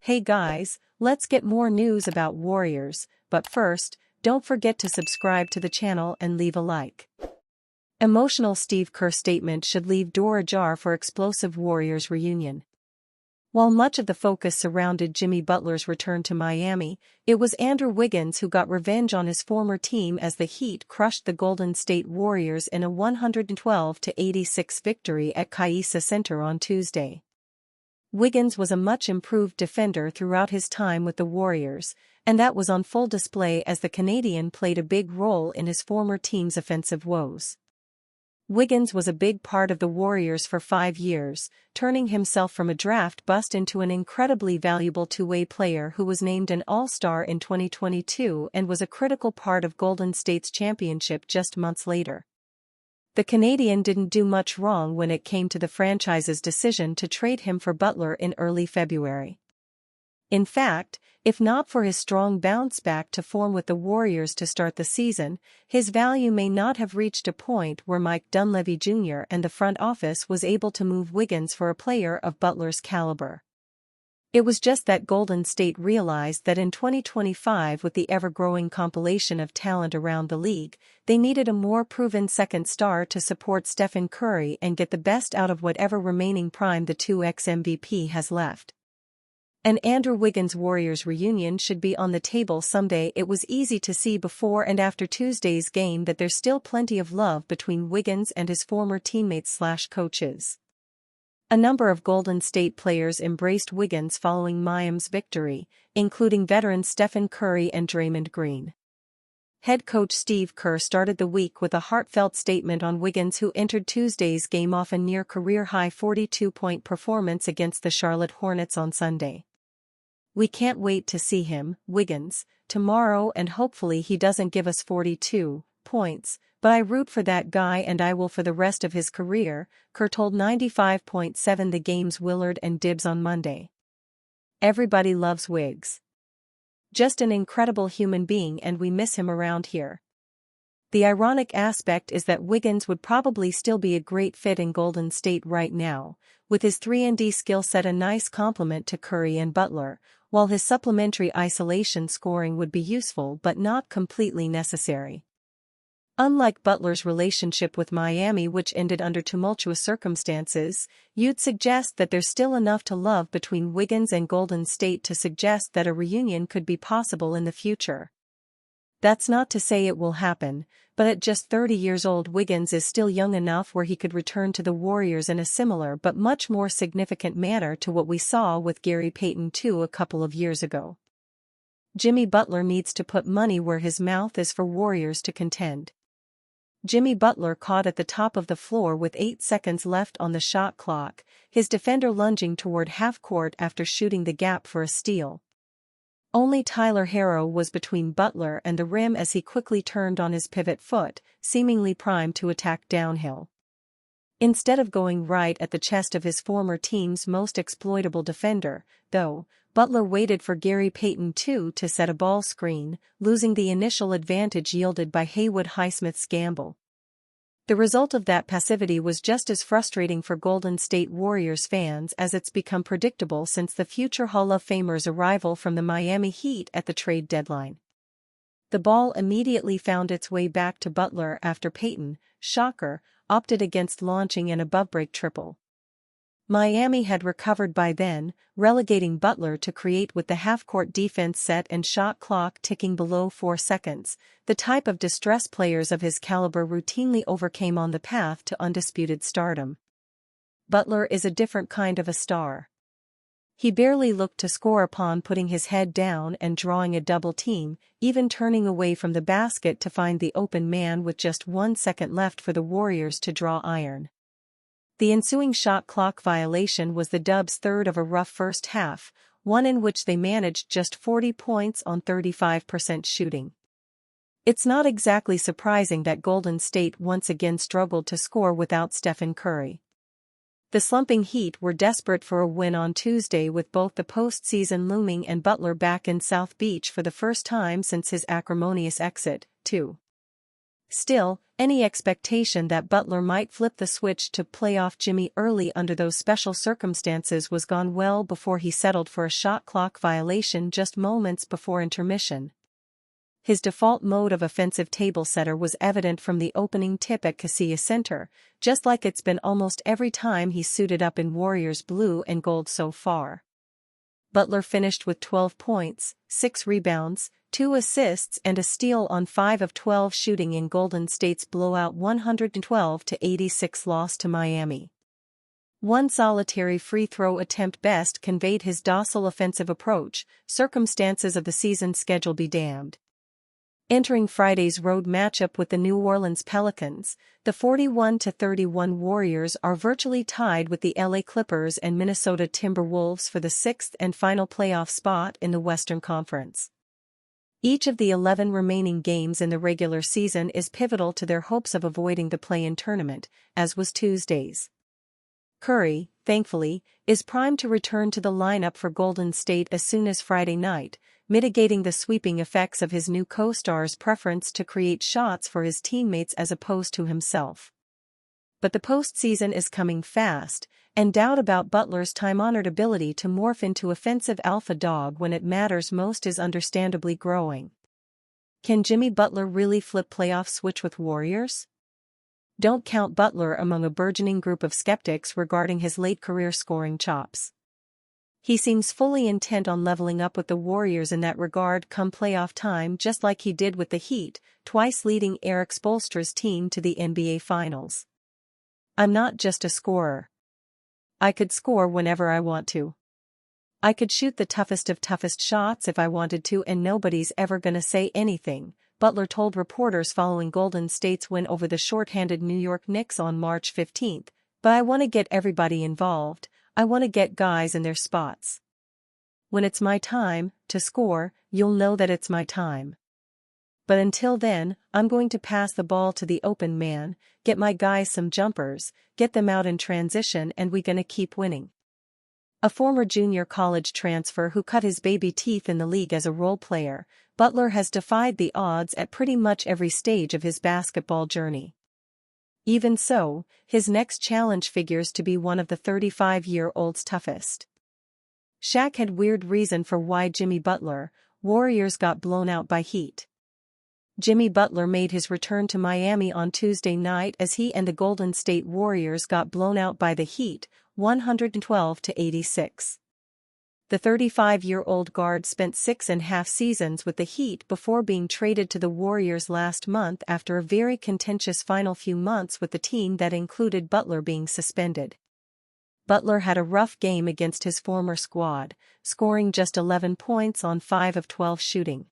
Hey guys, let's get more news about Warriors, but first, don't forget to subscribe to the channel and leave a like. Emotional Steve Kerr statement should leave door ajar for explosive Warriors reunion. While much of the focus surrounded Jimmy Butler's return to Miami, it was Andrew Wiggins who got revenge on his former team as the Heat crushed the Golden State Warriors in a 112-86 victory at Caissa Center on Tuesday. Wiggins was a much-improved defender throughout his time with the Warriors, and that was on full display as the Canadian played a big role in his former team's offensive woes. Wiggins was a big part of the Warriors for 5 years, turning himself from a draft bust into an incredibly valuable two-way player who was named an All-Star in 2022 and was a critical part of Golden State's championship just months later. The Canadian didn't do much wrong when it came to the franchise's decision to trade him for Butler in early February. In fact, if not for his strong bounce back to form with the Warriors to start the season, his value may not have reached a point where Mike Dunleavy Jr. and the front office was able to move Wiggins for a player of Butler's caliber. It was just that Golden State realized that in 2025, with the ever-growing compilation of talent around the league, they needed a more proven second star to support Stephen Curry and get the best out of whatever remaining prime the 2x MVP has left. An Andrew Wiggins Warriors reunion should be on the table someday. It was easy to see before and after Tuesday's game that there's still plenty of love between Wiggins and his former teammates/coaches. A number of Golden State players embraced Wiggins following Miami's victory, including veterans Stephen Curry and Draymond Green. Head coach Steve Kerr started the week with a heartfelt statement on Wiggins, who entered Tuesday's game off a near-career-high 42-point performance against the Charlotte Hornets on Sunday. "We can't wait to see him, Wiggins, tomorrow, and hopefully he doesn't give us 42 points, but I root for that guy and I will for the rest of his career," Kerr told 95.7 The Game's Willard and Dibs on Monday. "Everybody loves Wiggs. Just an incredible human being, and we miss him around here." The ironic aspect is that Wiggins would probably still be a great fit in Golden State right now, with his 3-and-D skill set a nice complement to Curry and Butler, while his supplementary isolation scoring would be useful but not completely necessary. Unlike Butler's relationship with Miami, which ended under tumultuous circumstances, you'd suggest that there's still enough to love between Wiggins and Golden State to suggest that a reunion could be possible in the future. That's not to say it will happen, but at just 30 years old, Wiggins is still young enough where he could return to the Warriors in a similar but much more significant manner to what we saw with Gary Payton II a couple of years ago. Jimmy Butler needs to put money where his mouth is for Warriors to contend. Jimmy Butler caught at the top of the floor with 8 seconds left on the shot clock, his defender lunging toward half-court after shooting the gap for a steal. Only Tyler Herro was between Butler and the rim as he quickly turned on his pivot foot, seemingly primed to attack downhill. Instead of going right at the chest of his former team's most exploitable defender, though, Butler waited for Gary Payton II to set a ball screen, losing the initial advantage yielded by Haywood Highsmith's gamble. The result of that passivity was just as frustrating for Golden State Warriors fans as it's become predictable since the future Hall of Famer's arrival from the Miami Heat at the trade deadline. The ball immediately found its way back to Butler after Payton, shocker, opted against launching an above-break triple. Miami had recovered by then, relegating Butler to create with the half-court defense set and shot clock ticking below 4 seconds, the type of distress players of his caliber routinely overcame on the path to undisputed stardom. Butler is a different kind of a star. He barely looked to score upon putting his head down and drawing a double team, even turning away from the basket to find the open man with just 1 second left for the Warriors to draw iron. The ensuing shot clock violation was the Dubs' third of a rough first half, one in which they managed just 40 points on 35% shooting. It's not exactly surprising that Golden State once again struggled to score without Stephen Curry. The slumping Heat were desperate for a win on Tuesday, with both the postseason looming and Butler back in South Beach for the first time since his acrimonious exit, too. Still, any expectation that Butler might flip the switch to playoff Jimmy early under those special circumstances was gone well before he settled for a shot clock violation just moments before intermission. His default mode of offensive table setter was evident from the opening tip at Casilla Center, just like it's been almost every time he's suited up in Warriors blue and gold so far. Butler finished with 12 points, 6 rebounds, 2 assists and a steal on 5 of 12 shooting in Golden State's blowout 112-86 loss to Miami. One solitary free throw attempt best conveyed his docile offensive approach, circumstances of the season schedule be damned. Entering Friday's road matchup with the New Orleans Pelicans, the 41-31 Warriors are virtually tied with the LA Clippers and Minnesota Timberwolves for the 6th and final playoff spot in the Western Conference. Each of the 11 remaining games in the regular season is pivotal to their hopes of avoiding the play-in tournament, as was Tuesday's. Curry, thankfully, is primed to return to the lineup for Golden State as soon as Friday night, mitigating the sweeping effects of his new co-star's preference to create shots for his teammates as opposed to himself. But the postseason is coming fast, and doubt about Butler's time-honored ability to morph into offensive alpha dog when it matters most is understandably growing. Can Jimmy Butler really flip playoff switch with Warriors? Don't count Butler among a burgeoning group of skeptics regarding his late career scoring chops. He seems fully intent on leveling up with the Warriors in that regard come playoff time, just like he did with the Heat, twice leading Eric Spoelstra's team to the NBA Finals. I'm not just a scorer. I could score whenever I want to. I could shoot the toughest of toughest shots if I wanted to and nobody's ever gonna say anything, Butler told reporters following Golden State's win over the shorthanded New York Knicks on March 15, but I want to get everybody involved. I want to get guys in their spots. When it's my time to score, you'll know that it's my time. But until then, I'm going to pass the ball to the open man, get my guys some jumpers, get them out in transition and we gonna keep winning. A former junior college transfer who cut his baby teeth in the league as a role player, Butler has defied the odds at pretty much every stage of his basketball journey. Even so, his next challenge figures to be one of the 35-year-old's toughest. Shaq had weird reason for why Jimmy Butler, Warriors got blown out by Heat. Jimmy Butler made his return to Miami on Tuesday night as he and the Golden State Warriors got blown out by the Heat, 112-86. The 35-year-old guard spent 6.5 seasons with the Heat before being traded to the Warriors last month after a very contentious final few months with the team that included Butler being suspended. Butler had a rough game against his former squad, scoring just 11 points on 5 of 12 shooting.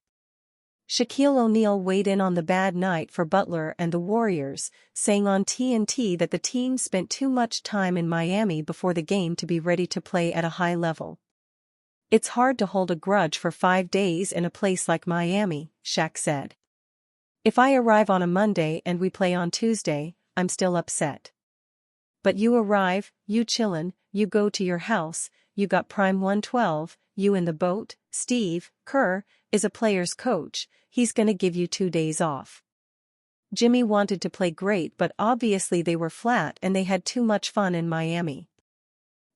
Shaquille Oneal weighed in on the bad night for Butler and the Warriors, saying on TNT that the team spent too much time in Miami before the game to be ready to play at a high level. It's hard to hold a grudge for 5 days in a place like Miami, Shaq said. If I arrive on a Monday and we play on Tuesday, I'm still upset. But you arrive, you chillin', you go to your house, you got prime 112, you in the boat. Steve Kerr is a player's coach, he's gonna give you 2 days off. Jimmy wanted to play great but obviously they were flat and they had too much fun in Miami.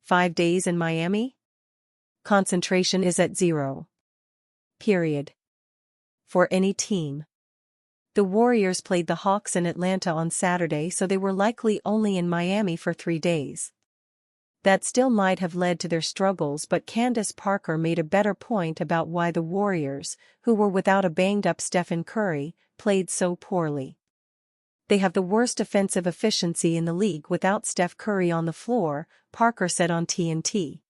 5 days in Miami? Concentration is at 0. Period. For any team. The Warriors played the Hawks in Atlanta on Saturday, so they were likely only in Miami for 3 days. That still might have led to their struggles, but Candace Parker made a better point about why the Warriors, who were without a banged-up Stephen Curry, played so poorly. They have the worst offensive efficiency in the league without Steph Curry on the floor, Parker said on TNT.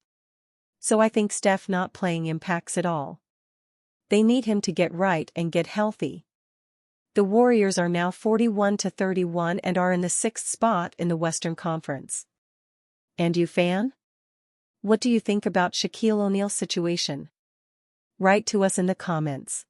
So I think Steph not playing impacts it all. They need him to get right and get healthy. The Warriors are now 41-31 and are in the 6th spot in the Western Conference. And you fan? What do you think about Shaquille O'Neal's situation? Write to us in the comments.